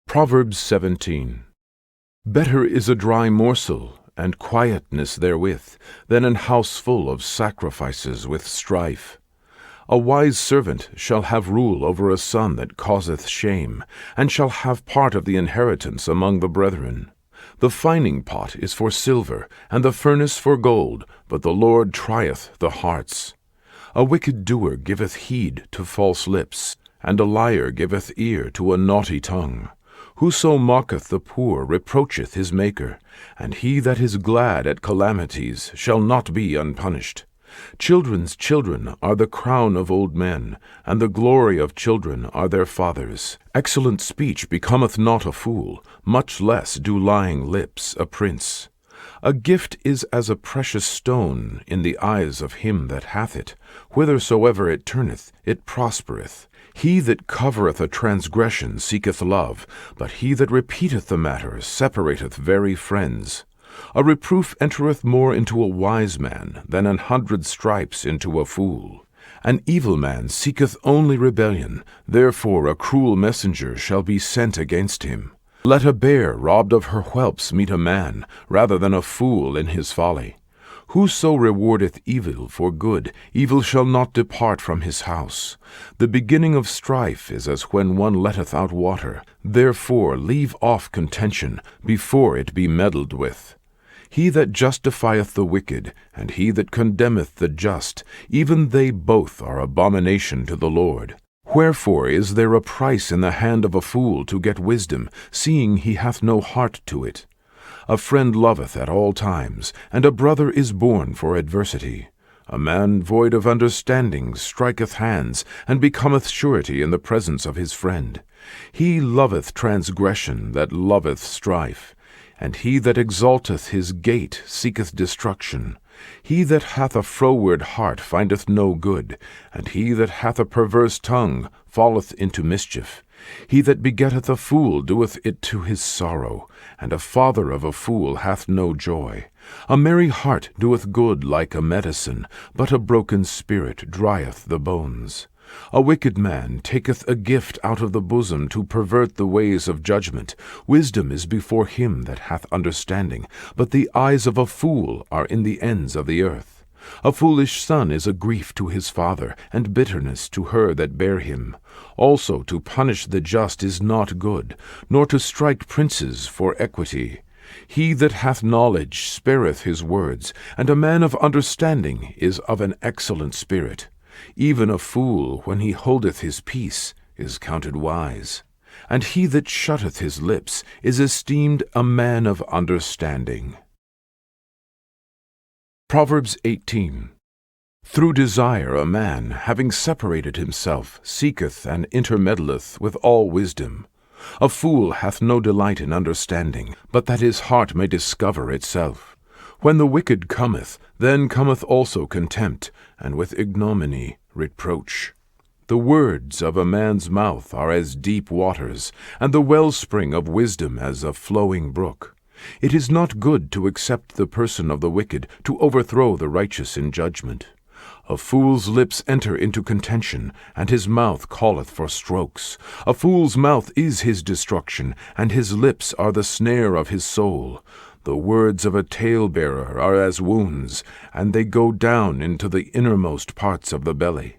Proverbs 17. Better is a dry morsel, and quietness therewith, than an house full of sacrifices with strife. A wise servant shall have rule over a son that causeth shame, and shall have part of the inheritance among the brethren. The fining pot is for silver, and the furnace for gold, but the Lord trieth the hearts. A wicked doer giveth heed to false lips, and a liar giveth ear to a naughty tongue. Whoso mocketh the poor reproacheth his Maker, and he that is glad at calamities shall not be unpunished. Children's children are the crown of old men, and the glory of children are their fathers. Excellent speech becometh not a fool, much less do lying lips a prince. A gift is as a precious stone in the eyes of him that hath it. Whithersoever it turneth, it prospereth. He that covereth a transgression seeketh love, but he that repeateth the matter separateth very friends. A reproof entereth more into a wise man than 100 stripes into a fool. An evil man seeketh only rebellion, therefore a cruel messenger shall be sent against him. Let a bear robbed of her whelps meet a man, rather than a fool in his folly. Whoso rewardeth evil for good, evil shall not depart from his house. The beginning of strife is as when one letteth out water. Therefore leave off contention, before it be meddled with. He that justifieth the wicked, and he that condemneth the just, even they both are abomination to the Lord. Wherefore is there a price in the hand of a fool to get wisdom, seeing he hath no heart to it? A friend loveth at all times, and a brother is born for adversity. A man void of understanding striketh hands, and becometh surety in the presence of his friend. He loveth transgression that loveth strife, and he that exalteth his gate seeketh destruction. He that hath a froward heart findeth no good, and he that hath a perverse tongue falleth into mischief. He that begetteth a fool doeth it to his sorrow, and a father of a fool hath no joy. A merry heart doeth good like a medicine, but a broken spirit drieth the bones. A wicked man taketh a gift out of the bosom to pervert the ways of judgment. Wisdom is before him that hath understanding, but the eyes of a fool are in the ends of the earth. A foolish son is a grief to his father, and bitterness to her that bare him. Also to punish the just is not good, nor to strike princes for equity. He that hath knowledge spareth his words, and a man of understanding is of an excellent spirit. Even a fool, when he holdeth his peace, is counted wise. And he that shutteth his lips is esteemed a man of understanding. Proverbs 18. Through desire a man, having separated himself, seeketh and intermeddleth with all wisdom. A fool hath no delight in understanding, but that his heart may discover itself. When the wicked cometh, then cometh also contempt, and with ignominy reproach. The words of a man's mouth are as deep waters, and the wellspring of wisdom as a flowing brook. It is not good to accept the person of the wicked, to overthrow the righteous in judgment. A fool's lips enter into contention, and his mouth calleth for strokes. A fool's mouth is his destruction, and his lips are the snare of his soul. The words of a talebearer are as wounds, and they go down into the innermost parts of the belly.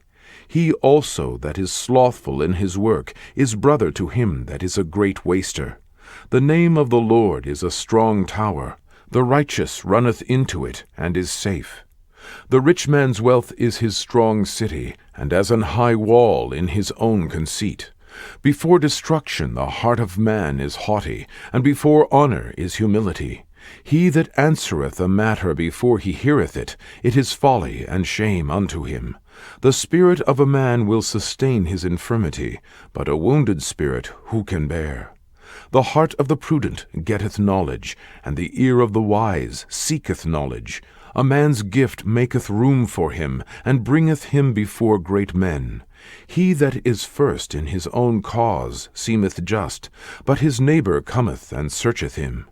He also that is slothful in his work is brother to him that is a great waster. The name of the Lord is a strong tower. The righteous runneth into it, and is safe. The rich man's wealth is his strong city, and as an high wall in his own conceit. Before destruction the heart of man is haughty, and before honor is humility. He that answereth a matter before he heareth it, it is folly and shame unto him. The spirit of a man will sustain his infirmity, but a wounded spirit who can bear? The heart of the prudent getteth knowledge, and the ear of the wise seeketh knowledge. A man's gift maketh room for him, and bringeth him before great men. He that is first in his own cause seemeth just, but his neighbor cometh and searcheth him.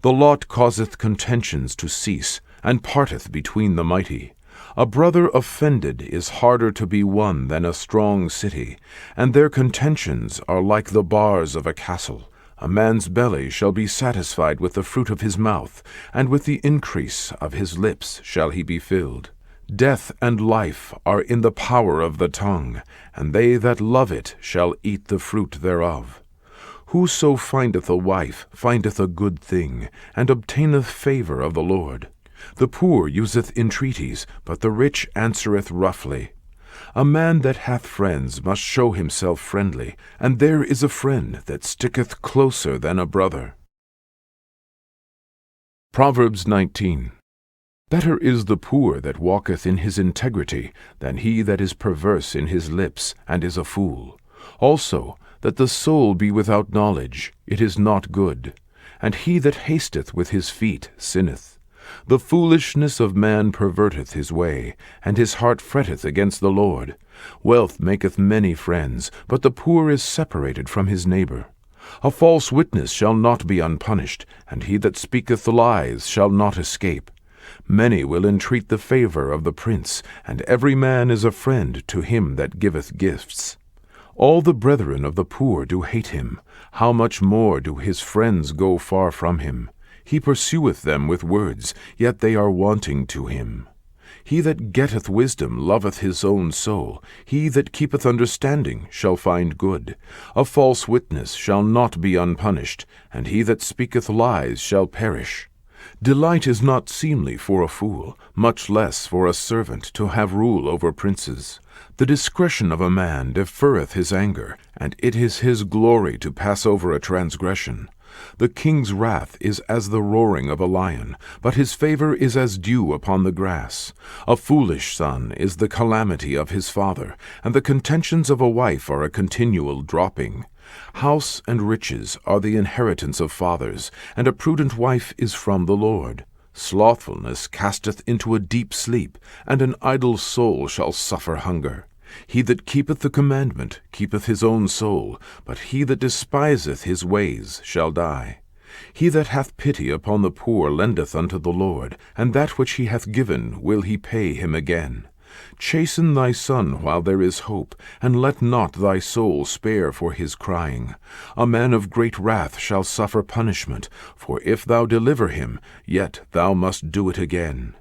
The lot causeth contentions to cease, and parteth between the mighty. A brother offended is harder to be won than a strong city, and their contentions are like the bars of a castle. A man's belly shall be satisfied with the fruit of his mouth, and with the increase of his lips shall he be filled. Death and life are in the power of the tongue, and they that love it shall eat the fruit thereof. Whoso findeth a wife findeth a good thing, and obtaineth favor of the Lord. The poor useth entreaties, but the rich answereth roughly. A man that hath friends must show himself friendly, and there is a friend that sticketh closer than a brother. Proverbs 19. Better is the poor that walketh in his integrity than he that is perverse in his lips and is a fool. Also, that the soul be without knowledge, it is not good. And he that hasteth with his feet sinneth. The foolishness of man perverteth his way, and his heart fretteth against the Lord. Wealth maketh many friends, but the poor is separated from his neighbor. A false witness shall not be unpunished, and he that speaketh lies shall not escape. Many will entreat the favor of the prince, and every man is a friend to him that giveth gifts. All the brethren of the poor do hate him. How much more do his friends go far from him? He pursueth them with words, yet they are wanting to him. He that getteth wisdom loveth his own soul. He that keepeth understanding shall find good. A false witness shall not be unpunished, and he that speaketh lies shall perish. Delight is not seemly for a fool, much less for a servant to have rule over princes. The discretion of a man deferreth his anger, and it is his glory to pass over a transgression. The king's wrath is as the roaring of a lion, but his favor is as dew upon the grass. A foolish son is the calamity of his father, and the contentions of a wife are a continual dropping. House and riches are the inheritance of fathers, and a prudent wife is from the Lord. Slothfulness casteth into a deep sleep, and an idle soul shall suffer hunger. He that keepeth the commandment keepeth his own soul, but he that despiseth his ways shall die. He that hath pity upon the poor lendeth unto the Lord, and that which he hath given will he pay him again. Chasten thy son while there is hope, and let not thy soul spare for his crying. A man of great wrath shall suffer punishment, for if thou deliver him, yet thou must do it again.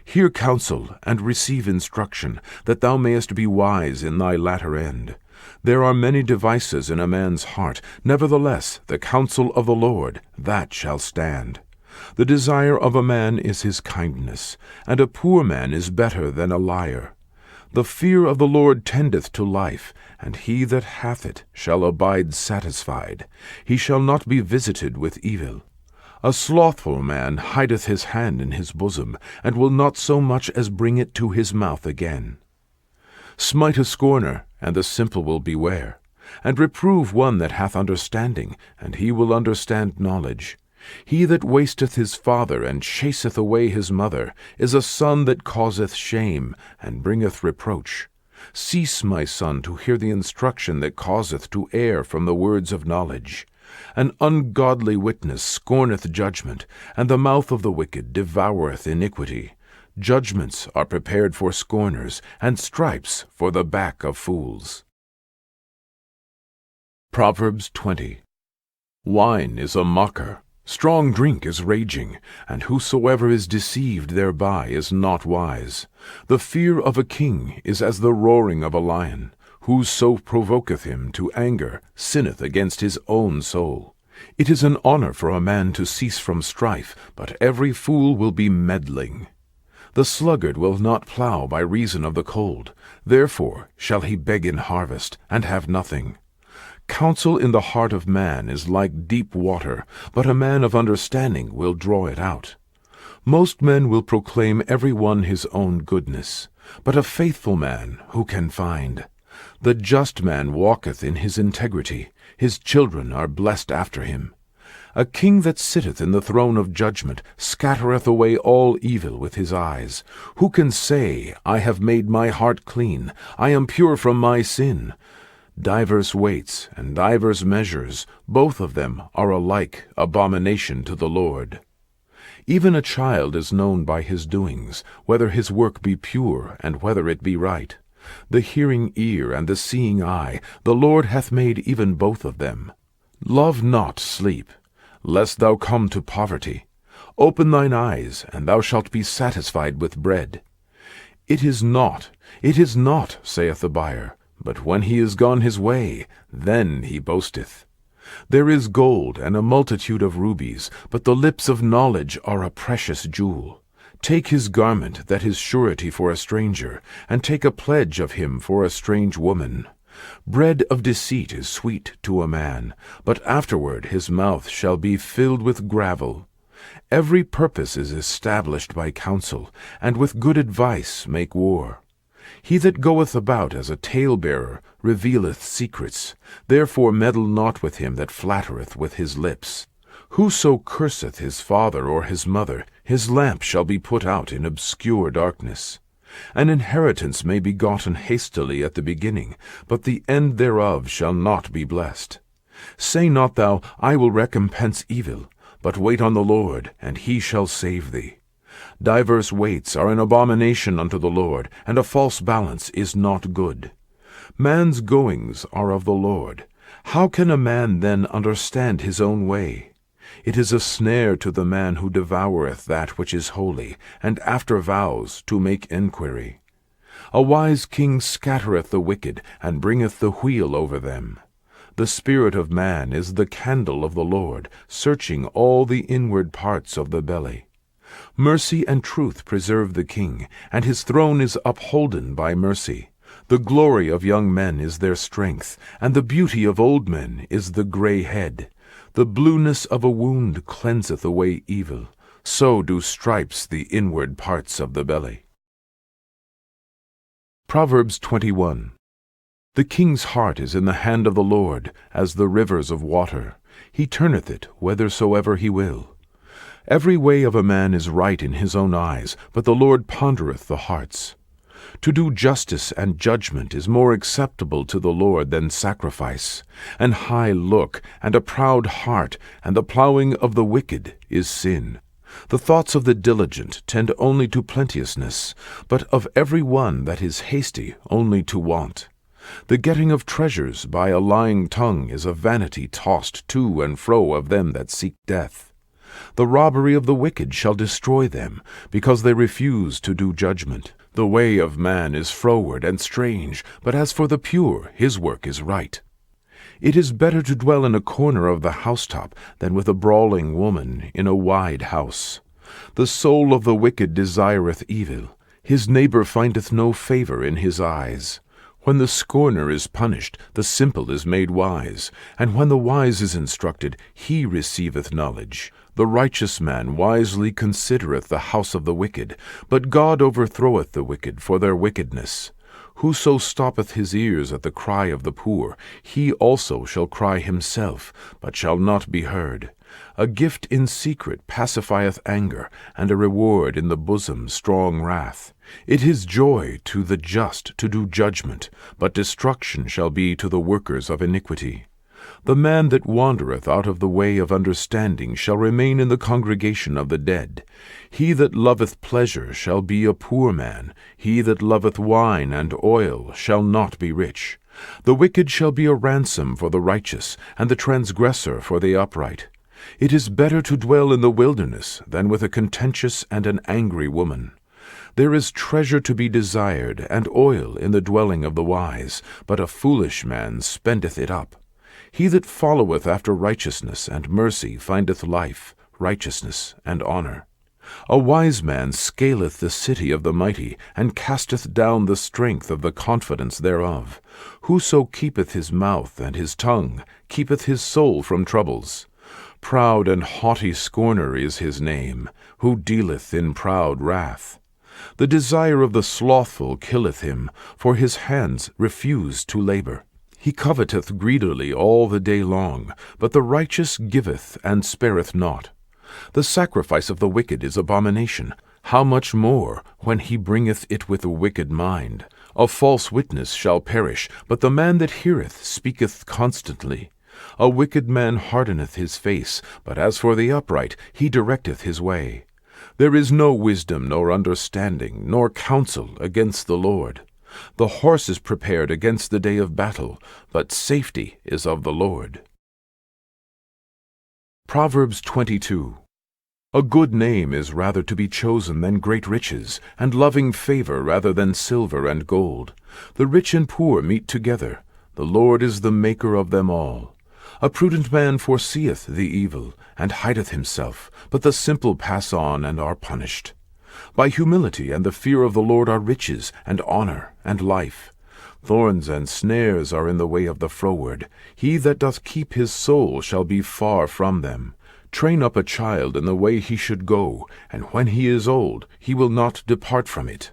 Hear counsel, and receive instruction, that thou mayest be wise in thy latter end. There are many devices in a man's heart, nevertheless the counsel of the Lord, that shall stand. The desire of a man is his kindness, and a poor man is better than a liar. The fear of the Lord tendeth to life, and he that hath it shall abide satisfied. He shall not be visited with evil. A slothful man hideth his hand in his bosom, and will not so much as bring it to his mouth again. Smite a scorner, and the simple will beware. And reprove one that hath understanding, and he will understand knowledge. He that wasteth his father, and chaseth away his mother, is a son that causeth shame, and bringeth reproach. Cease, my son, to hear the instruction that causeth to err from the words of knowledge. An ungodly witness scorneth judgment, and the mouth of the wicked devoureth iniquity. Judgments are prepared for scorners, and stripes for the back of fools. Proverbs 20. Wine is a mocker, strong drink is raging, and whosoever is deceived thereby is not wise. The fear of a king is as the roaring of a lion. Whoso provoketh him to anger sinneth against his own soul. It is an honor for a man to cease from strife, but every fool will be meddling. The sluggard will not plow by reason of the cold, therefore shall he beg in harvest, and have nothing. Counsel in the heart of man is like deep water, but a man of understanding will draw it out. Most men will proclaim every one his own goodness, but a faithful man who can find? The just man walketh in his integrity, his children are blessed after him. A king that sitteth in the throne of judgment scattereth away all evil with his eyes. Who can say, I have made my heart clean, I am pure from my sin? Divers weights and divers measures, both of them are alike abomination to the Lord. Even a child is known by his doings, whether his work be pure, and whether it be right. The hearing ear and the seeing eye, the Lord hath made even both of them. Love not sleep, lest thou come to poverty. Open thine eyes, and thou shalt be satisfied with bread. It is not, saith the buyer, but when he is gone his way, then he boasteth. There is gold and a multitude of rubies, but the lips of knowledge are a precious jewel. Take his garment that is surety for a stranger, and take a pledge of him for a strange woman. Bread of deceit is sweet to a man, but afterward his mouth shall be filled with gravel. Every purpose is established by counsel, and with good advice make war. He that goeth about as a talebearer revealeth secrets. Therefore meddle not with him that flattereth with his lips. Whoso curseth his father or his mother, his lamp shall be put out in obscure darkness. An inheritance may be gotten hastily at the beginning, but the end thereof shall not be blessed. Say not thou, I will recompense evil, but wait on the Lord, and he shall save thee. Divers weights are an abomination unto the Lord, and a false balance is not good. Man's goings are of the Lord. How can a man then understand his own way? It is a snare to the man who devoureth that which is holy, and after vows to make enquiry. A wise king scattereth the wicked, and bringeth the wheel over them. The spirit of man is the candle of the Lord, searching all the inward parts of the belly. Mercy and truth preserve the king, and his throne is upholden by mercy. The glory of young men is their strength, and the beauty of old men is the gray head. The blueness of a wound cleanseth away evil. So do stripes the inward parts of the belly. Proverbs 21. The king's heart is in the hand of the Lord, as the rivers of water. He turneth it whithersoever he will. Every way of a man is right in his own eyes, but the Lord pondereth the hearts. To do justice and judgment is more acceptable to the Lord than sacrifice. An high look and a proud heart, and the plowing of the wicked is sin. The thoughts of the diligent tend only to plenteousness, but of every one that is hasty only to want. The getting of treasures by a lying tongue is a vanity tossed to and fro of them that seek death. The robbery of the wicked shall destroy them, because they refuse to do judgment. The way of man is froward and strange, but as for the pure, his work is right. It is better to dwell in a corner of the housetop than with a brawling woman in a wide house. The soul of the wicked desireth evil. His neighbor findeth no favor in his eyes. When the scorner is punished, the simple is made wise, and when the wise is instructed, he receiveth knowledge. The righteous man wisely considereth the house of the wicked, but God overthroweth the wicked for their wickedness. Whoso stoppeth his ears at the cry of the poor, he also shall cry himself, but shall not be heard. A gift in secret pacifieth anger, and a reward in the bosom strong wrath. It is joy to the just to do judgment, but destruction shall be to the workers of iniquity. The man that wandereth out of the way of understanding shall remain in the congregation of the dead. He that loveth pleasure shall be a poor man. He that loveth wine and oil shall not be rich. The wicked shall be a ransom for the righteous, and the transgressor for the upright. It is better to dwell in the wilderness than with a contentious and an angry woman. There is treasure to be desired, and oil in the dwelling of the wise, but a foolish man spendeth it up. He that followeth after righteousness and mercy findeth life, righteousness, and honor. A wise man scaleth the city of the mighty, and casteth down the strength of the confidence thereof. Whoso keepeth his mouth and his tongue keepeth his soul from troubles. Proud and haughty scorner is his name, who dealeth in proud wrath. The desire of the slothful killeth him, for his hands refuse to labor. He coveteth greedily all the day long, but the righteous giveth and spareth not. The sacrifice of the wicked is abomination. How much more when he bringeth it with a wicked mind? A false witness shall perish, but the man that heareth speaketh constantly. A wicked man hardeneth his face, but as for the upright, he directeth his way. There is no wisdom nor understanding, nor counsel against the Lord. The horse is prepared against the day of battle, but safety is of the Lord. Proverbs 22. A good name is rather to be chosen than great riches, and loving favor rather than silver and gold. The rich and poor meet together. The Lord is the maker of them all. A prudent man foreseeth the evil, and hideth himself, but the simple pass on and are punished. By humility and the fear of the Lord are riches, and honor, and life. Thorns and snares are in the way of the froward. He that doth keep his soul shall be far from them. Train up a child in the way he should go, and when he is old, he will not depart from it.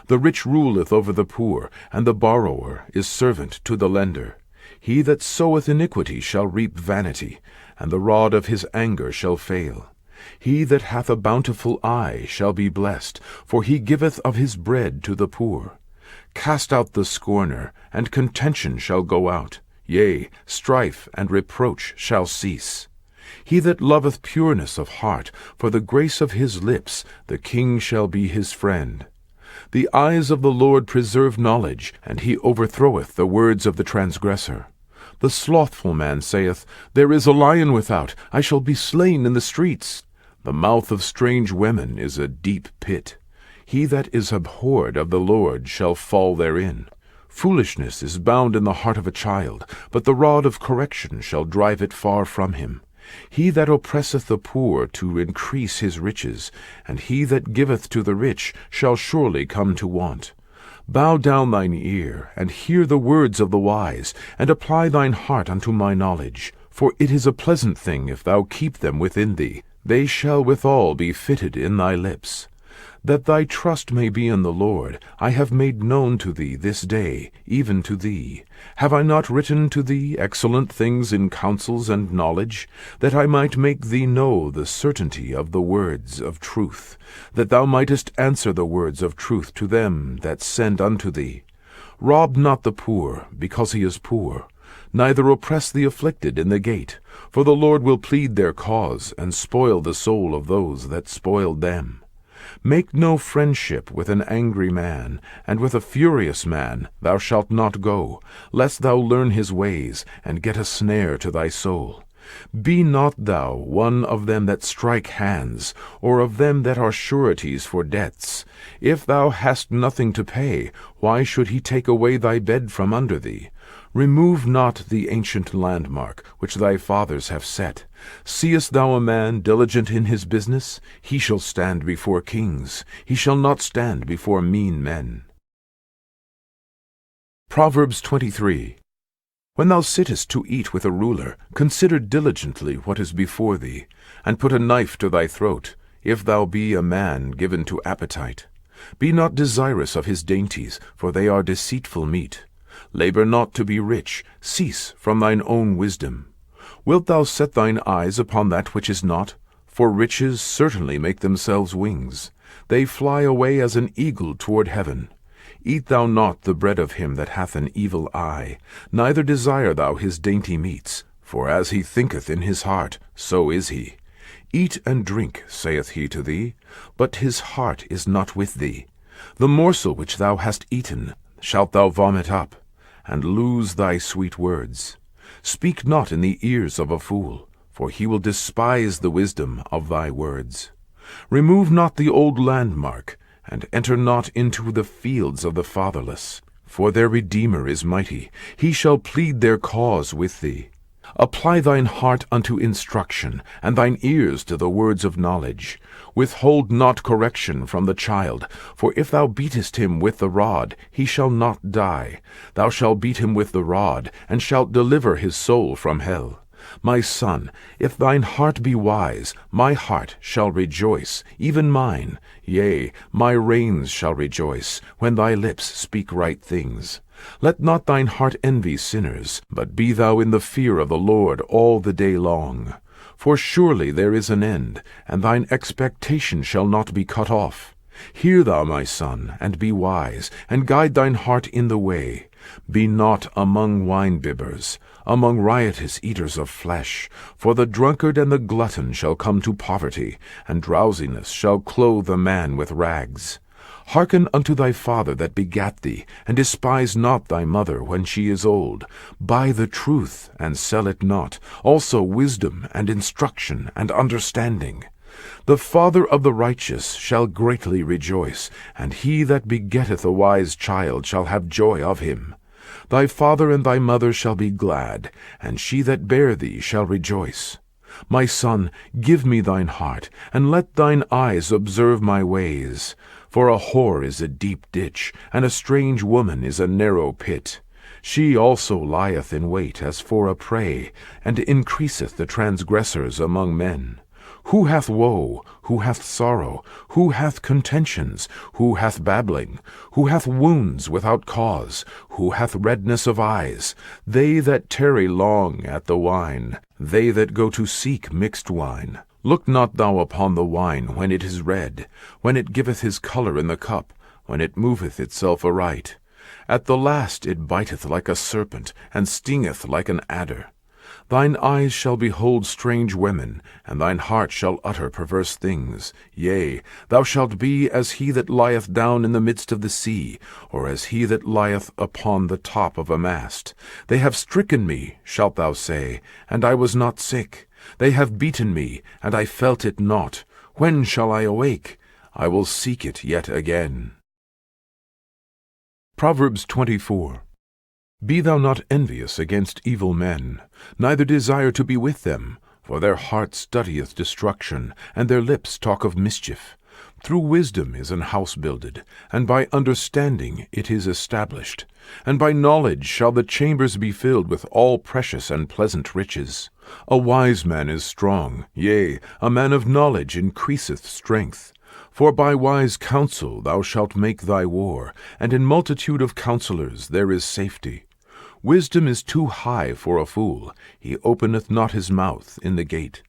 The rich ruleth over the poor, and the borrower is servant to the lender. He that soweth iniquity shall reap vanity, and the rod of his anger shall fail. He that hath a bountiful eye shall be blessed, for he giveth of his bread to the poor. Cast out the scorner, and contention shall go out. Yea, strife and reproach shall cease. He that loveth pureness of heart, for the grace of his lips, the king shall be his friend. The eyes of the Lord preserve knowledge, and he overthroweth the words of the transgressor. The slothful man saith, There is a lion without, I shall be slain in the streets. The mouth of strange women is a deep pit. He that is abhorred of the Lord shall fall therein. Foolishness is bound in the heart of a child, but the rod of correction shall drive it far from him. He that oppresseth the poor to increase his riches, and he that giveth to the rich shall surely come to want. Bow down thine ear, and hear the words of the wise, and apply thine heart unto my knowledge. For it is a pleasant thing if thou keep them within thee. They shall withal be fitted in thy lips. That thy trust may be in the Lord, I have made known to thee this day, even to thee. Have I not written to thee excellent things in counsels and knowledge, that I might make thee know the certainty of the words of truth, that thou mightest answer the words of truth to them that send unto thee? Rob not the poor, because he is poor, neither oppress the afflicted in the gate, for the Lord will plead their cause, and spoil the soul of those that spoiled them. Make no friendship with an angry man, and with a furious man thou shalt not go, lest thou learn his ways, and get a snare to thy soul. Be not thou one of them that strike hands, or of them that are sureties for debts. If thou hast nothing to pay, why should he take away thy bed from under thee? Remove not the ancient landmark, which thy fathers have set. Seest thou a man diligent in his business? He shall stand before kings. He shall not stand before mean men. Proverbs 23. When thou sittest to eat with a ruler, consider diligently what is before thee, and put a knife to thy throat, if thou be a man given to appetite. Be not desirous of his dainties, for they are deceitful meat. Labor not to be rich, cease from thine own wisdom. Wilt thou set thine eyes upon that which is not? For riches certainly make themselves wings. They fly away as an eagle toward heaven. Eat thou not the bread of him that hath an evil eye, neither desire thou his dainty meats, for as he thinketh in his heart, so is he. Eat and drink, saith he to thee, but his heart is not with thee. The morsel which thou hast eaten shalt thou vomit up, and lose thy sweet words. Speak not in the ears of a fool, for he will despise the wisdom of thy words. Remove not the old landmark, and enter not into the fields of the fatherless. For their Redeemer is mighty, he shall plead their cause with thee. Apply thine heart unto instruction, and thine ears to the words of knowledge. Withhold not correction from the child, for if thou beatest him with the rod, he shall not die. Thou shalt beat him with the rod, and shalt deliver his soul from hell. My son, if thine heart be wise, my heart shall rejoice, even mine. Yea, my reins shall rejoice, when thy lips speak right things. Let not thine heart envy sinners, but be thou in the fear of the Lord all the day long. For surely there is an end, and thine expectation shall not be cut off. Hear thou, my son, and be wise, and guide thine heart in the way. Be not among wine-bibbers, among riotous eaters of flesh, for the drunkard and the glutton shall come to poverty, and drowsiness shall clothe a man with rags. Hearken unto thy father that begat thee, and despise not thy mother when she is old. Buy the truth, and sell it not, also wisdom, and instruction, and understanding. The father of the righteous shall greatly rejoice, and he that begetteth a wise child shall have joy of him. Thy father and thy mother shall be glad, and she that bare thee shall rejoice. My son, give me thine heart, and let thine eyes observe my ways. For a whore is a deep ditch, and a strange woman is a narrow pit. She also lieth in wait as for a prey, and increaseth the transgressors among men. Who hath woe? Who hath sorrow? Who hath contentions? Who hath babbling? Who hath wounds without cause? Who hath redness of eyes? They that tarry long at the wine, they that go to seek mixed wine. Look not thou upon the wine when it is red, when it giveth his colour in the cup, when it moveth itself aright. At the last it biteth like a serpent, and stingeth like an adder. Thine eyes shall behold strange women, and thine heart shall utter perverse things. Yea, thou shalt be as he that lieth down in the midst of the sea, or as he that lieth upon the top of a mast. They have stricken me, shalt thou say, and I was not sick. They have beaten me, and I felt it not. When shall I awake? I will seek it yet again. Proverbs 24. Be thou not envious against evil men, neither desire to be with them, for their heart studieth destruction, and their lips talk of mischief. Through wisdom is an house builded, and by understanding it is established. And by knowledge shall the chambers be filled with all precious and pleasant riches. A wise man is strong, yea, a man of knowledge increaseth strength. For by wise counsel thou shalt make thy war, and in multitude of counselors there is safety. Wisdom is too high for a fool, he openeth not his mouth in the gate.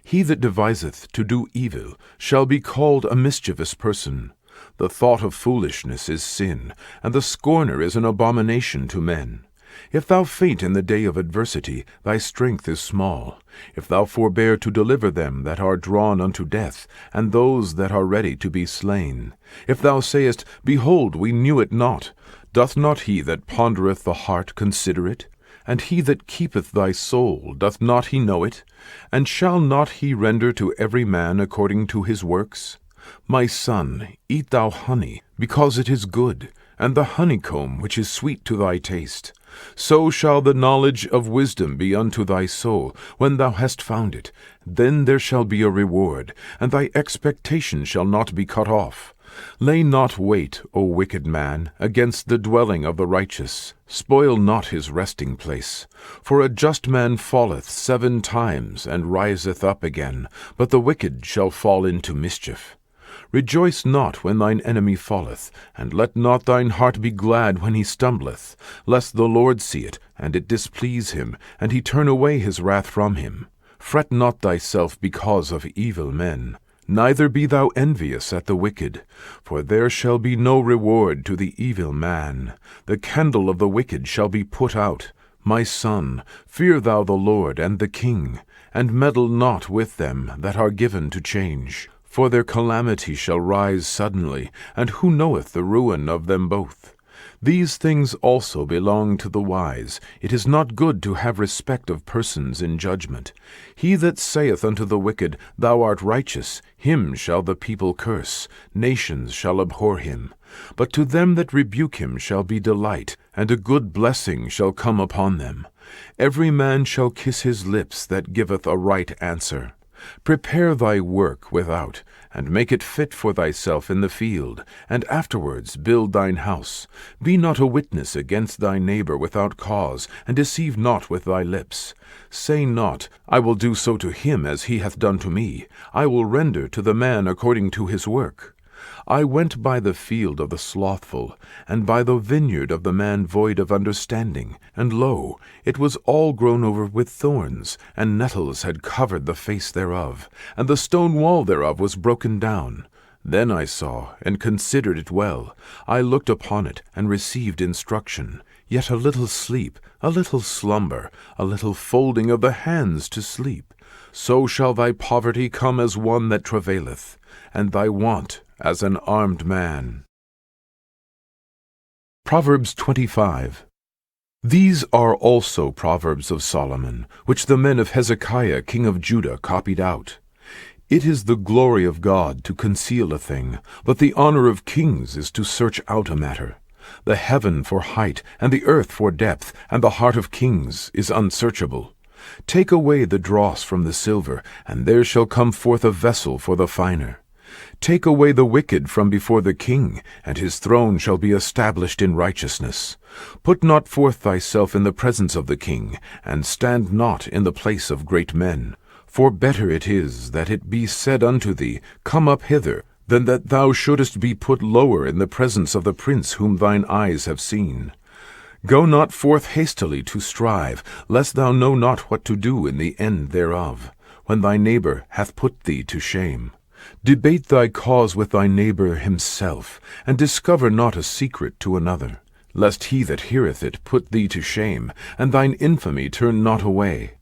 He that deviseth to do evil shall be called a mischievous person. The thought of foolishness is sin, and the scorner is an abomination to men. If thou faint in the day of adversity, thy strength is small. If thou forbear to deliver them that are drawn unto death, and those that are ready to be slain. If thou sayest, Behold, we knew it not, doth not he that pondereth the heart consider it? And he that keepeth thy soul, doth not he know it? And shall not he render to every man according to his works? My son, eat thou honey, because it is good, and the honeycomb which is sweet to thy taste. So shall the knowledge of wisdom be unto thy soul, when thou hast found it. Then there shall be a reward, and thy expectation shall not be cut off. Lay not wait, O wicked man, against the dwelling of the righteous. Spoil not his resting place. For a just man falleth 7 times, and riseth up again, but the wicked shall fall into mischief. Rejoice not when thine enemy falleth, and let not thine heart be glad when he stumbleth, lest the Lord see it, and it displease him, and he turn away his wrath from him. Fret not thyself because of evil men. Neither be thou envious at the wicked, for there shall be no reward to the evil man. The candle of the wicked shall be put out. My son, fear thou the Lord and the king, and meddle not with them that are given to change. For their calamity shall rise suddenly, and who knoweth the ruin of them both? These things also belong to the wise. It is not good to have respect of persons in judgment. He that saith unto the wicked, Thou art righteous, him shall the people curse, nations shall abhor him. But to them that rebuke him shall be delight, and a good blessing shall come upon them. Every man shall kiss his lips that giveth a right answer. Prepare thy work without, and make it fit for thyself in the field, and afterwards build thine house. Be not a witness against thy neighbor without cause, and deceive not with thy lips. Say not, I will do so to him as he hath done to me. I will render to the man according to his work. I went by the field of the slothful, and by the vineyard of the man void of understanding, and lo, it was all grown over with thorns, and nettles had covered the face thereof, and the stone wall thereof was broken down. Then I saw, and considered it well. I looked upon it, and received instruction. Yet a little sleep, a little slumber, a little folding of the hands to sleep. So shall thy poverty come as one that travaileth, and thy want as an armed man. Proverbs 25. These are also Proverbs of Solomon, which the men of Hezekiah king of Judah copied out. It is the glory of God to conceal a thing, but the honor of kings is to search out a matter. The heaven for height, and the earth for depth, and the heart of kings is unsearchable. Take away the dross from the silver, and there shall come forth a vessel for the finer. Take away the wicked from before the king, and his throne shall be established in righteousness. Put not forth thyself in the presence of the king, and stand not in the place of great men. For better it is that it be said unto thee, Come up hither, than that thou shouldest be put lower in the presence of the prince whom thine eyes have seen. Go not forth hastily to strive, lest thou know not what to do in the end thereof, when thy neighbor hath put thee to shame. Debate thy cause with thy neighbor himself, and discover not a secret to another, lest he that heareth it put thee to shame, and thine infamy turn not away.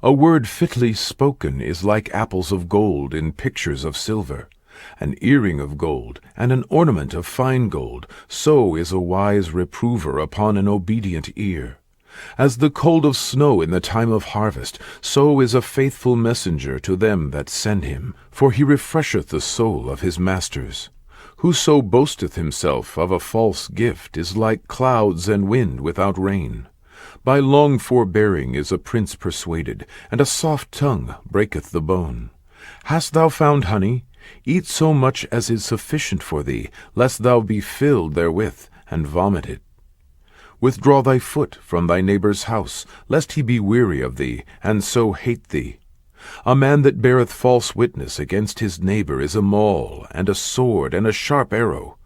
A word fitly spoken is like apples of gold in pictures of silver. An earring of gold, and an ornament of fine gold, so is a wise reprover upon an obedient ear. As the cold of snow in the time of harvest, so is a faithful messenger to them that send him, for he refresheth the soul of his masters. Whoso boasteth himself of a false gift is like clouds and wind without rain. By long forbearing is a prince persuaded, and a soft tongue breaketh the bone. Hast thou found honey? Eat so much as is sufficient for thee, lest thou be filled therewith, and vomit it. Withdraw thy foot from thy neighbor's house, lest he be weary of thee, and so hate thee. A man that beareth false witness against his neighbor is a maul, and a sword, and a sharp arrow.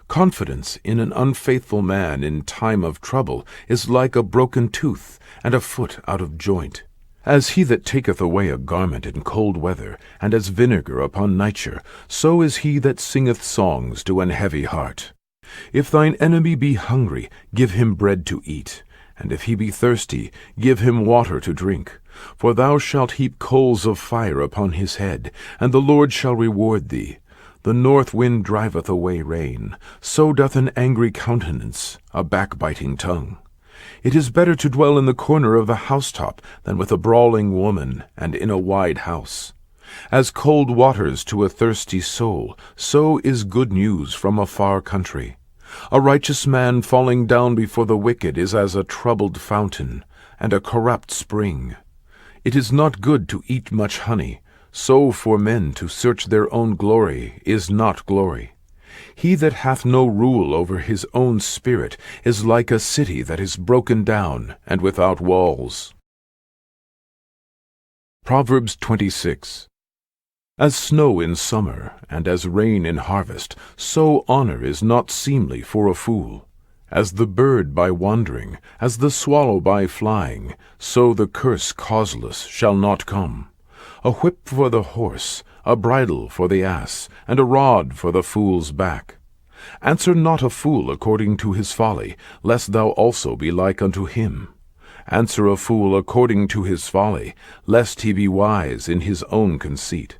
Confidence in an unfaithful man in time of trouble is like a broken tooth, and a foot out of joint. As he that taketh away a garment in cold weather, and as vinegar upon nitre, so is he that singeth songs to an heavy heart. If thine enemy be hungry, give him bread to eat, and if he be thirsty, give him water to drink. For thou shalt heap coals of fire upon his head, and the Lord shall reward thee. The north wind driveth away rain, so doth an angry countenance, a backbiting tongue. It is better to dwell in the corner of the housetop than with a brawling woman, and in a wide house. As cold waters to a thirsty soul, so is good news from a far country. A righteous man falling down before the wicked is as a troubled fountain, and a corrupt spring. It is not good to eat much honey, so for men to search their own glory is not glory. He that hath no rule over his own spirit is like a city that is broken down and without walls. Proverbs 26. As snow in summer, and as rain in harvest, so honor is not seemly for a fool. As the bird by wandering, as the swallow by flying, so the curse causeless shall not come. A whip for the horse, a bridle for the ass, and a rod for the fool's back. Answer not a fool according to his folly, lest thou also be like unto him. Answer a fool according to his folly, lest he be wise in his own conceit.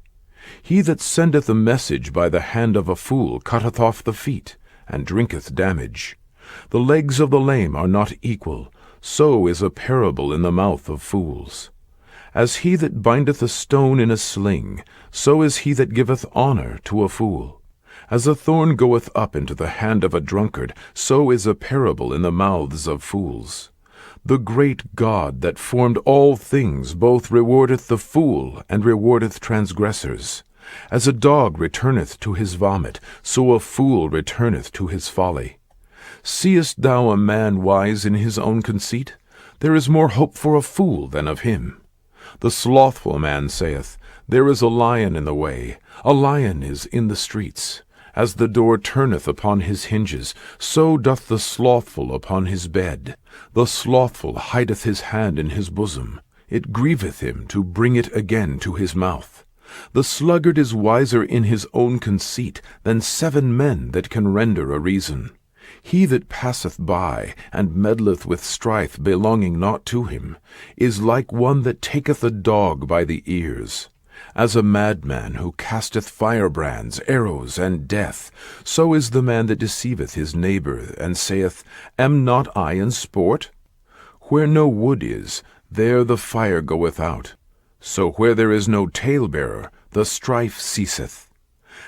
He that sendeth a message by the hand of a fool cutteth off the feet, and drinketh damage. The legs of the lame are not equal, so is a parable in the mouth of fools. As he that bindeth a stone in a sling, so is he that giveth honor to a fool. As a thorn goeth up into the hand of a drunkard, so is a parable in the mouths of fools. The great God that formed all things both rewardeth the fool and rewardeth transgressors. As a dog returneth to his vomit, so a fool returneth to his folly. Seest thou a man wise in his own conceit? There is more hope for a fool than of him. The slothful man saith, There is a lion in the way, a lion is in the streets. As the door turneth upon his hinges, so doth the slothful upon his bed. The slothful hideth his hand in his bosom. It grieveth him to bring it again to his mouth. The sluggard is wiser in his own conceit than 7 men that can render a reason. He that passeth by, and meddleth with strife belonging not to him, is like one that taketh a dog by the ears. As a madman who casteth firebrands, arrows, and death, so is the man that deceiveth his neighbor, and saith, Am not I in sport? Where no wood is, there the fire goeth out. So where there is no talebearer, the strife ceaseth.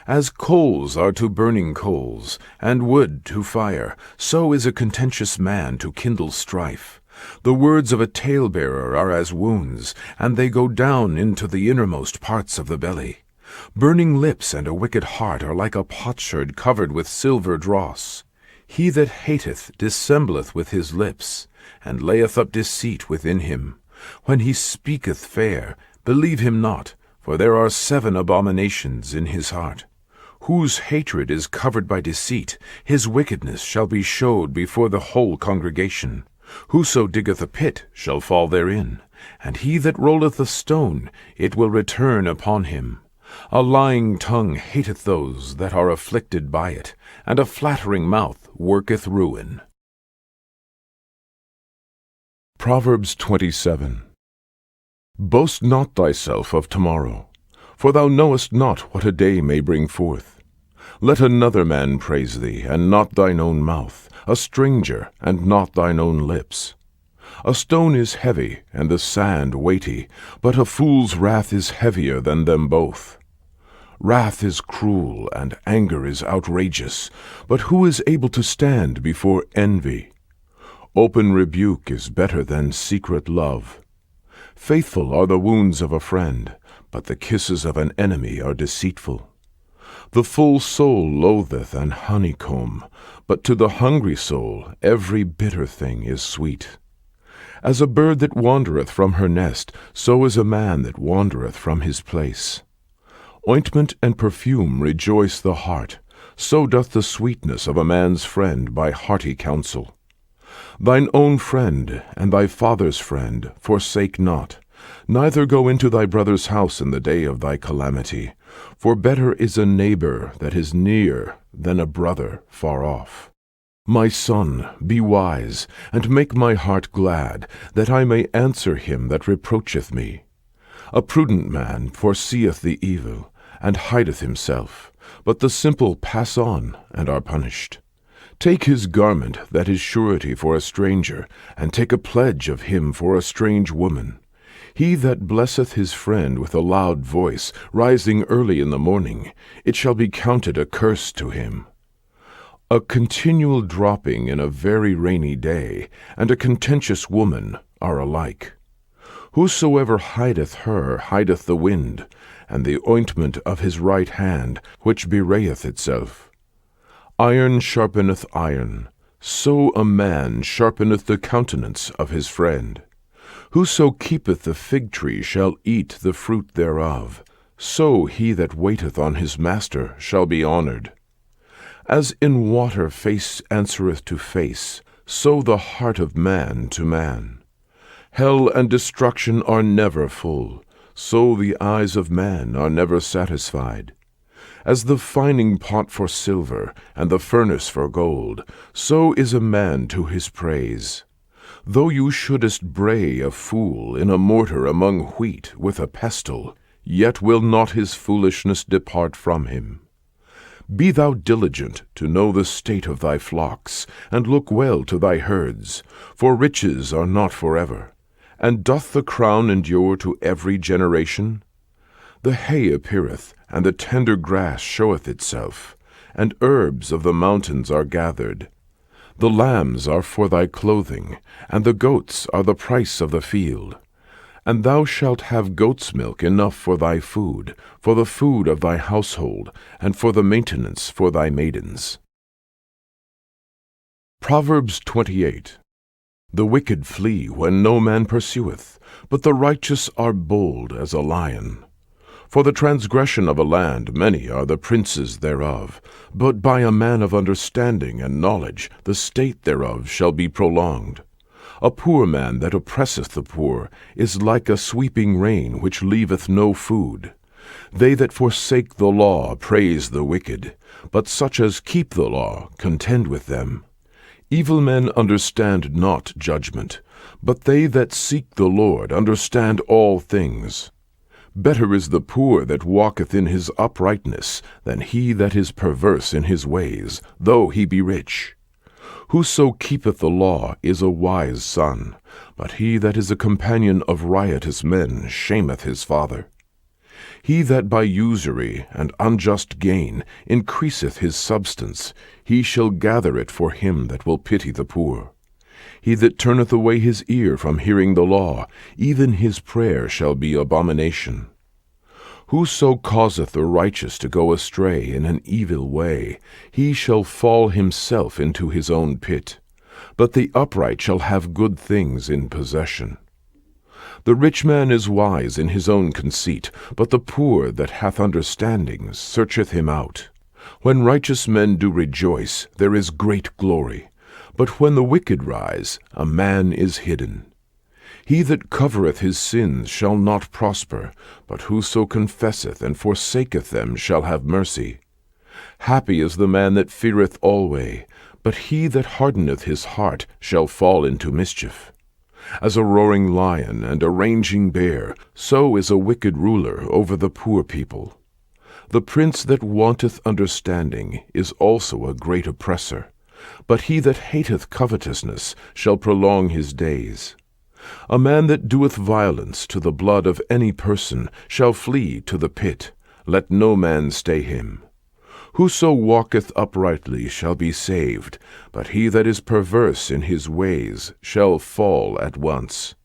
As coals are to burning coals, and wood to fire, so is a contentious man to kindle strife. The words of a talebearer are as wounds, and they go down into the innermost parts of the belly. Burning lips and a wicked heart are like a potsherd covered with silver dross. He that hateth dissembleth with his lips, and layeth up deceit within him. When he speaketh fair, believe him not, for there are 7 abominations in his heart. Whose hatred is covered by deceit, his wickedness shall be showed before the whole congregation. Whoso diggeth a pit shall fall therein, and he that rolleth a stone, it will return upon him. A lying tongue hateth those that are afflicted by it, and a flattering mouth worketh ruin. Proverbs 27. Boast not thyself of tomorrow, for thou knowest not what a day may bring forth. Let another man praise thee, and not thine own mouth, a stranger, and not thine own lips. A stone is heavy, and the sand weighty, but a fool's wrath is heavier than them both. Wrath is cruel, and anger is outrageous, but who is able to stand before envy? Open rebuke is better than secret love. Faithful are the wounds of a friend, but the kisses of an enemy are deceitful. The full soul loatheth an honeycomb, but to the hungry soul every bitter thing is sweet. As a bird that wandereth from her nest, so is a man that wandereth from his place. Ointment and perfume rejoice the heart, so doth the sweetness of a man's friend by hearty counsel. Thine own friend and thy father's friend forsake not, neither go into thy brother's house in the day of thy calamity. For better is a neighbor that is near than a brother far off. My son, be wise, and make my heart glad, that I may answer him that reproacheth me. A prudent man foreseeth the evil, and hideth himself, but the simple pass on and are punished. Take his garment that is surety for a stranger, and take a pledge of him for a strange woman. He that blesseth his friend with a loud voice, rising early in the morning, it shall be counted a curse to him. A continual dropping in a very rainy day, and a contentious woman are alike. Whosoever hideth her hideth the wind, and the ointment of his right hand, which bewrayeth itself. Iron sharpeneth iron, so a man sharpeneth the countenance of his friend. Whoso keepeth the fig tree shall eat the fruit thereof, so he that waiteth on his master shall be honored. As in water face answereth to face, so the heart of man to man. Hell and destruction are never full, so the eyes of man are never satisfied. As the fining pot for silver, and the furnace for gold, so is a man to his praise. Though you shouldest bray a fool in a mortar among wheat with a pestle, yet will not his foolishness depart from him. Be thou diligent to know the state of thy flocks, and look well to thy herds, for riches are not forever. And doth the crown endure to every generation? The hay appeareth, and the tender grass showeth itself, and herbs of the mountains are gathered. The lambs are for thy clothing, and the goats are the price of the field. And thou shalt have goat's milk enough for thy food, for the food of thy household, and for the maintenance for thy maidens. Proverbs 28. The wicked flee when no man pursueth, but the righteous are bold as a lion. For the transgression of a land many are the princes thereof, but by a man of understanding and knowledge the state thereof shall be prolonged. A poor man that oppresseth the poor is like a sweeping rain which leaveth no food. They that forsake the law praise the wicked, but such as keep the law contend with them. Evil men understand not judgment, but they that seek the Lord understand all things. Better is the poor that walketh in his uprightness than he that is perverse in his ways, though he be rich. Whoso keepeth the law is a wise son, but he that is a companion of riotous men shameth his father. He that by usury and unjust gain increaseth his substance, he shall gather it for him that will pity the poor. He that turneth away his ear from hearing the law, even his prayer shall be abomination. Whoso causeth the righteous to go astray in an evil way, he shall fall himself into his own pit. But the upright shall have good things in possession. The rich man is wise in his own conceit, but the poor that hath understanding searcheth him out. When righteous men do rejoice, there is great glory. But when the wicked rise, a man is hidden. He that covereth his sins shall not prosper, but whoso confesseth and forsaketh them shall have mercy. Happy is the man that feareth alway, but he that hardeneth his heart shall fall into mischief. As a roaring lion and a raging bear, so is a wicked ruler over the poor people. The prince that wanteth understanding is also a great oppressor, but he that hateth covetousness shall prolong his days. A man that doeth violence to the blood of any person shall flee to the pit. Let no man stay him. Whoso walketh uprightly shall be saved, but he that is perverse in his ways shall fall at once.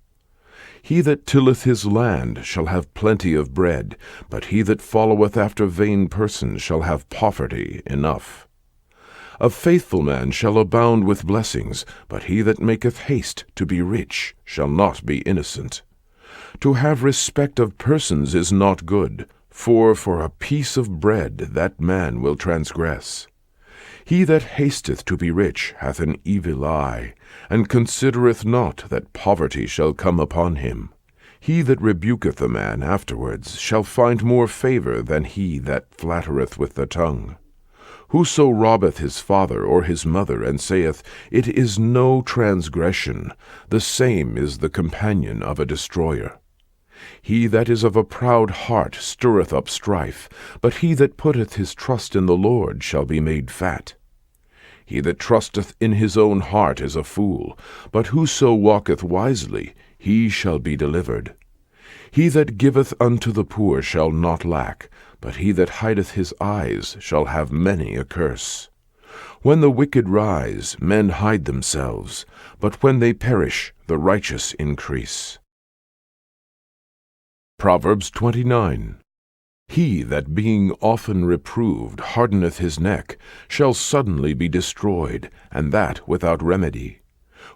He that tilleth his land shall have plenty of bread, but he that followeth after vain persons shall have poverty enough. A faithful man shall abound with blessings, but he that maketh haste to be rich shall not be innocent. To have respect of persons is not good, for a piece of bread that man will transgress. He that hasteth to be rich hath an evil eye, and considereth not that poverty shall come upon him. He that rebuketh a man afterwards shall find more favor than he that flattereth with the tongue. Whoso robbeth his father or his mother, and saith, It is no transgression, the same is the companion of a destroyer. He that is of a proud heart stirreth up strife, but he that putteth his trust in the Lord shall be made fat. He that trusteth in his own heart is a fool, but whoso walketh wisely, he shall be delivered. He that giveth unto the poor shall not lack, but he that hideth his eyes shall have many a curse. When the wicked rise, men hide themselves, but when they perish, the righteous increase. Proverbs 29. He that being often reproved hardeneth his neck shall suddenly be destroyed, and that without remedy.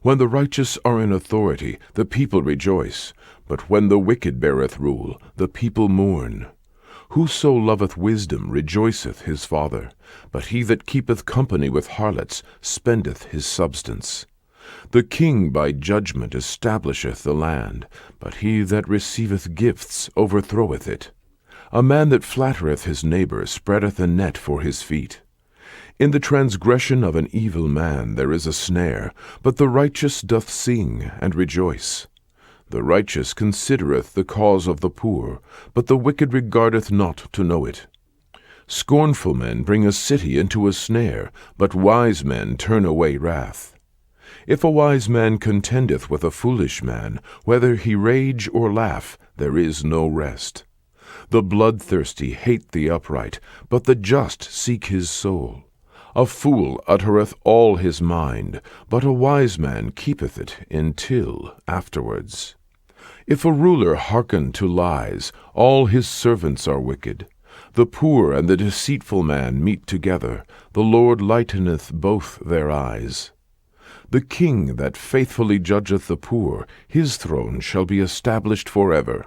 When the righteous are in authority, the people rejoice, but when the wicked beareth rule, the people mourn. Whoso loveth wisdom rejoiceth his father, but he that keepeth company with harlots spendeth his substance. The king by judgment establisheth the land, but he that receiveth gifts overthroweth it. A man that flattereth his neighbor spreadeth a net for his feet. In the transgression of an evil man there is a snare, but the righteous doth sing and rejoice. The righteous considereth the cause of the poor, but the wicked regardeth not to know it. Scornful men bring a city into a snare, but wise men turn away wrath. If a wise man contendeth with a foolish man, whether he rage or laugh, there is no rest. The bloodthirsty hate the upright, but the just seek his soul. A fool uttereth all his mind, but a wise man keepeth it until afterwards. If a ruler hearken to lies, all his servants are wicked. The poor and the deceitful man meet together, the Lord lighteneth both their eyes. The king that faithfully judgeth the poor, his throne shall be established forever.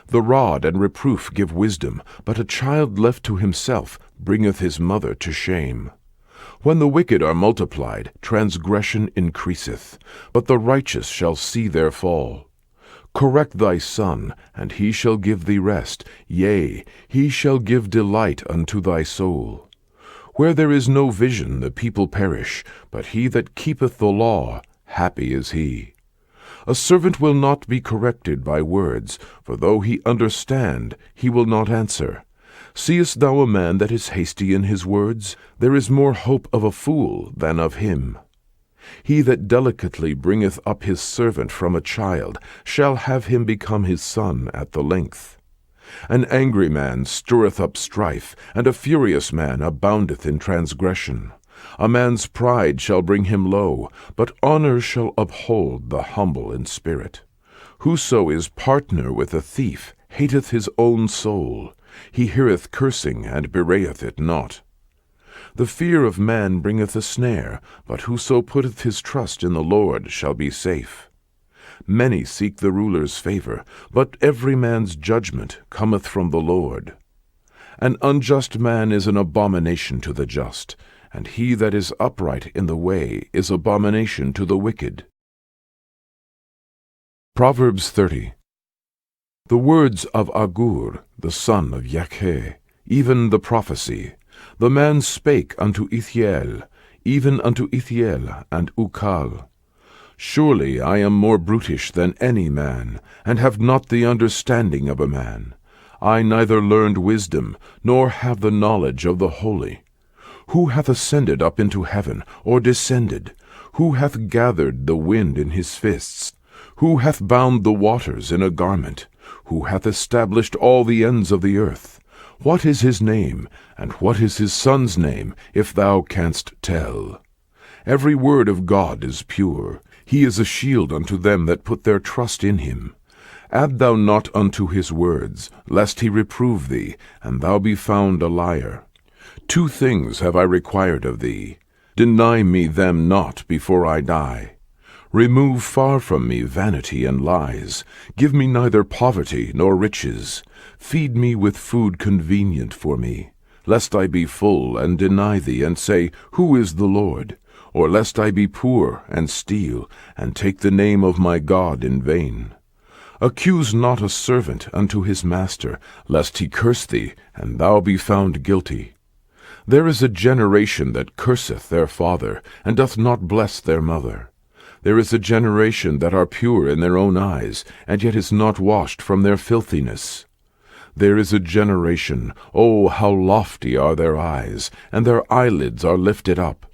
The rod and reproof give wisdom, but a child left to himself bringeth his mother to shame. When the wicked are multiplied, transgression increaseth, but the righteous shall see their fall. Correct thy son, and he shall give thee rest, yea, he shall give delight unto thy soul. Where there is no vision the people perish, but he that keepeth the law, happy is he. A servant will not be corrected by words, for though he understand, he will not answer. Seest thou a man that is hasty in his words? There is more hope of a fool than of him. He that delicately bringeth up his servant from a child shall have him become his son at the length. An angry man stirreth up strife, and a furious man aboundeth in transgression. A man's pride shall bring him low, but honor shall uphold the humble in spirit. Whoso is partner with a thief hateth his own soul. He heareth cursing, and bewrayeth it not. The fear of man bringeth a snare, but whoso putteth his trust in the Lord shall be safe. Many seek the ruler's favor, but every man's judgment cometh from the Lord. An unjust man is an abomination to the just, and he that is upright in the way is abomination to the wicked. Proverbs 30. The words of Agur, the son of Yakhe, even the prophecy. The man spake unto Ithiel, even unto Ithiel and Ukal. Surely I am more brutish than any man, and have not the understanding of a man. I neither learned wisdom, nor have the knowledge of the holy. Who hath ascended up into heaven, or descended? Who hath gathered the wind in his fists? Who hath bound the waters in a garment? Who hath established all the ends of the earth? What is his name, and what is his son's name, if thou canst tell? Every word of God is pure. He is a shield unto them that put their trust in him. Add thou not unto his words, lest he reprove thee, and thou be found a liar. 2 things have I required of thee. Deny me them not before I die. Remove far from me vanity and lies. Give me neither poverty nor riches. Feed me with food convenient for me, lest I be full and deny thee, and say, Who is the Lord? Or lest I be poor and steal, and take the name of my God in vain. Accuse not a servant unto his master, lest he curse thee, and thou be found guilty. There is a generation that curseth their father, and doth not bless their mother. There is a generation that are pure in their own eyes, and yet is not washed from their filthiness. There is a generation, oh, how lofty are their eyes, and their eyelids are lifted up.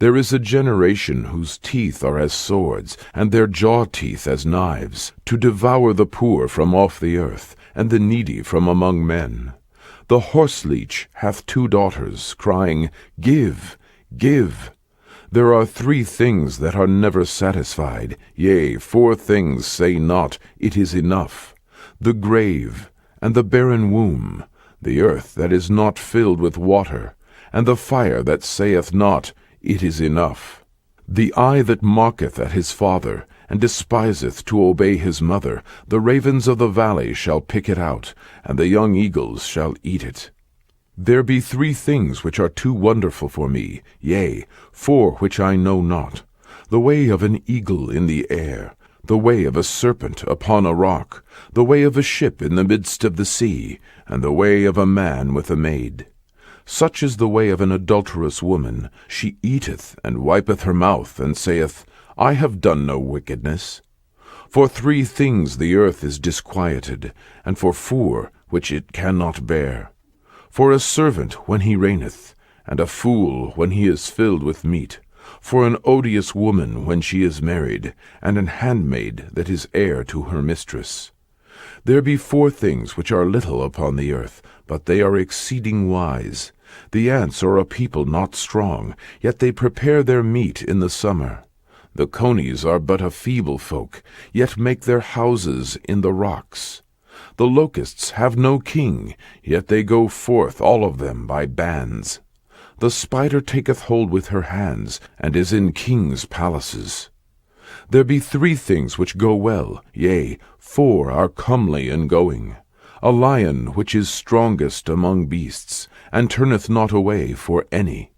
There is a generation whose teeth are as swords, and their jaw teeth as knives, to devour the poor from off the earth, and the needy from among men. The horseleech hath 2 daughters, crying, Give, give. There are 3 things that are never satisfied, yea, 4 things say not, It is enough. The grave, and the barren womb, the earth that is not filled with water, and the fire that saith not, It is enough. The eye that mocketh at his father, and despiseth to obey his mother, the ravens of the valley shall pick it out, and the young eagles shall eat it. There be 3 things which are too wonderful for me, yea, 4 which I know not. The way of an eagle in the air, the way of a serpent upon a rock, the way of a ship in the midst of the sea, and the way of a man with a maid. Such is the way of an adulterous woman. She eateth, and wipeth her mouth, and saith, I have done no wickedness. For 3 things the earth is disquieted, and for 4 which it cannot bear. For a servant when he reigneth, and a fool when he is filled with meat. For an odious woman when she is married, and an handmaid that is heir to her mistress. There be 4 things which are little upon the earth, but they are exceeding wise. The ants are a people not strong, yet they prepare their meat in the summer. The conies are but a feeble folk, yet make their houses in the rocks. The locusts have no king, yet they go forth all of them by bands. The spider taketh hold with her hands, and is in kings' palaces. There be 3 things which go well, yea, 4 are comely in going. A lion which is strongest among beasts, and turneth not away for any.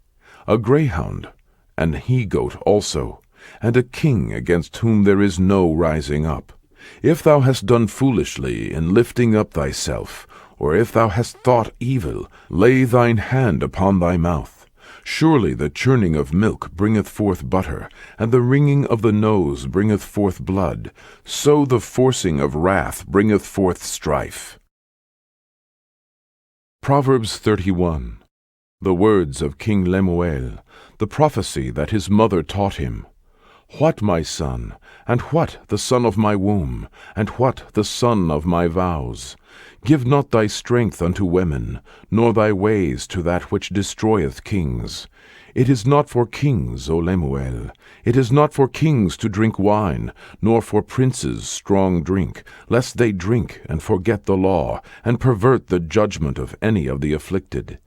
A greyhound, an he-goat also, and a king against whom there is no rising up. If thou hast done foolishly in lifting up thyself, or if thou hast thought evil, lay thine hand upon thy mouth. Surely the churning of milk bringeth forth butter, and the wringing of the nose bringeth forth blood. So the forcing of wrath bringeth forth strife. Proverbs 31. The words of King Lemuel, the prophecy that his mother taught him. What, my son, and what the son of my womb, and what the son of my vows? Give not thy strength unto women, nor thy ways to that which destroyeth kings. It is not for kings, O Lemuel, it is not for kings to drink wine, nor for princes strong drink, lest they drink and forget the law, and pervert the judgment of any of the afflicted.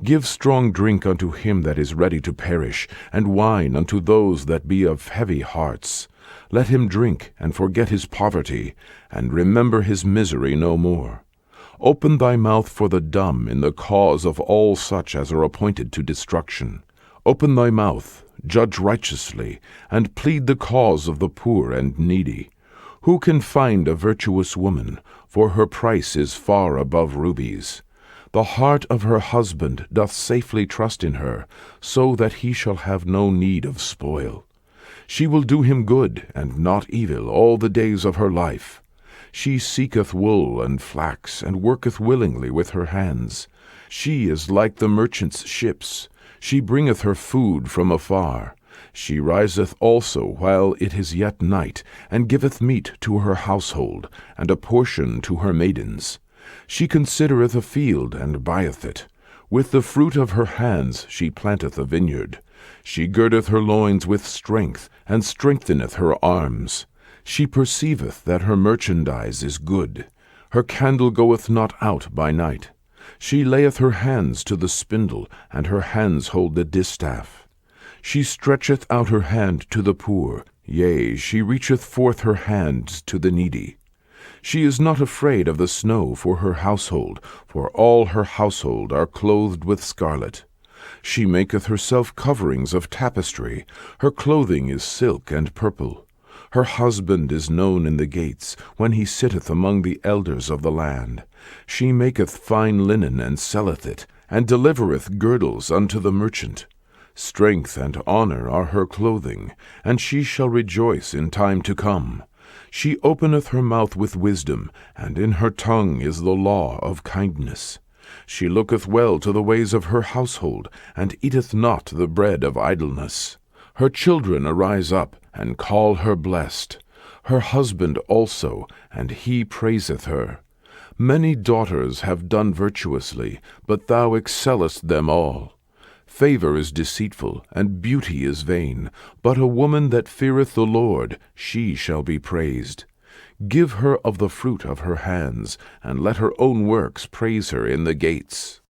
Give strong drink unto him that is ready to perish, and wine unto those that be of heavy hearts. Let him drink, and forget his poverty, and remember his misery no more. Open thy mouth for the dumb in the cause of all such as are appointed to destruction. Open thy mouth, judge righteously, and plead the cause of the poor and needy. Who can find a virtuous woman? For her price is far above rubies. The heart of her husband doth safely trust in her, so that he shall have no need of spoil. She will do him good, and not evil, all the days of her life. She seeketh wool and flax, and worketh willingly with her hands. She is like the merchant's ships. She bringeth her food from afar. She riseth also while it is yet night, and giveth meat to her household, and a portion to her maidens. She considereth a field, and buyeth it. With the fruit of her hands she planteth a vineyard. She girdeth her loins with strength, and strengtheneth her arms. She perceiveth that her merchandise is good. Her candle goeth not out by night. She layeth her hands to the spindle, and her hands hold the distaff. She stretcheth out her hand to the poor, yea, she reacheth forth her hands to the needy. She is not afraid of the snow for her household, for all her household are clothed with scarlet. She maketh herself coverings of tapestry. Her clothing is silk and purple. Her husband is known in the gates, when he sitteth among the elders of the land. She maketh fine linen, and selleth it, and delivereth girdles unto the merchant. Strength and honor are her clothing, and she shall rejoice in time to come. She openeth her mouth with wisdom, and in her tongue is the law of kindness. She looketh well to the ways of her household, and eateth not the bread of idleness. Her children arise up, and call her blessed. Her husband also, and he praiseth her. Many daughters have done virtuously, but thou excellest them all. Favor is deceitful, and beauty is vain, but a woman that feareth the Lord, she shall be praised. Give her of the fruit of her hands, and let her own works praise her in the gates.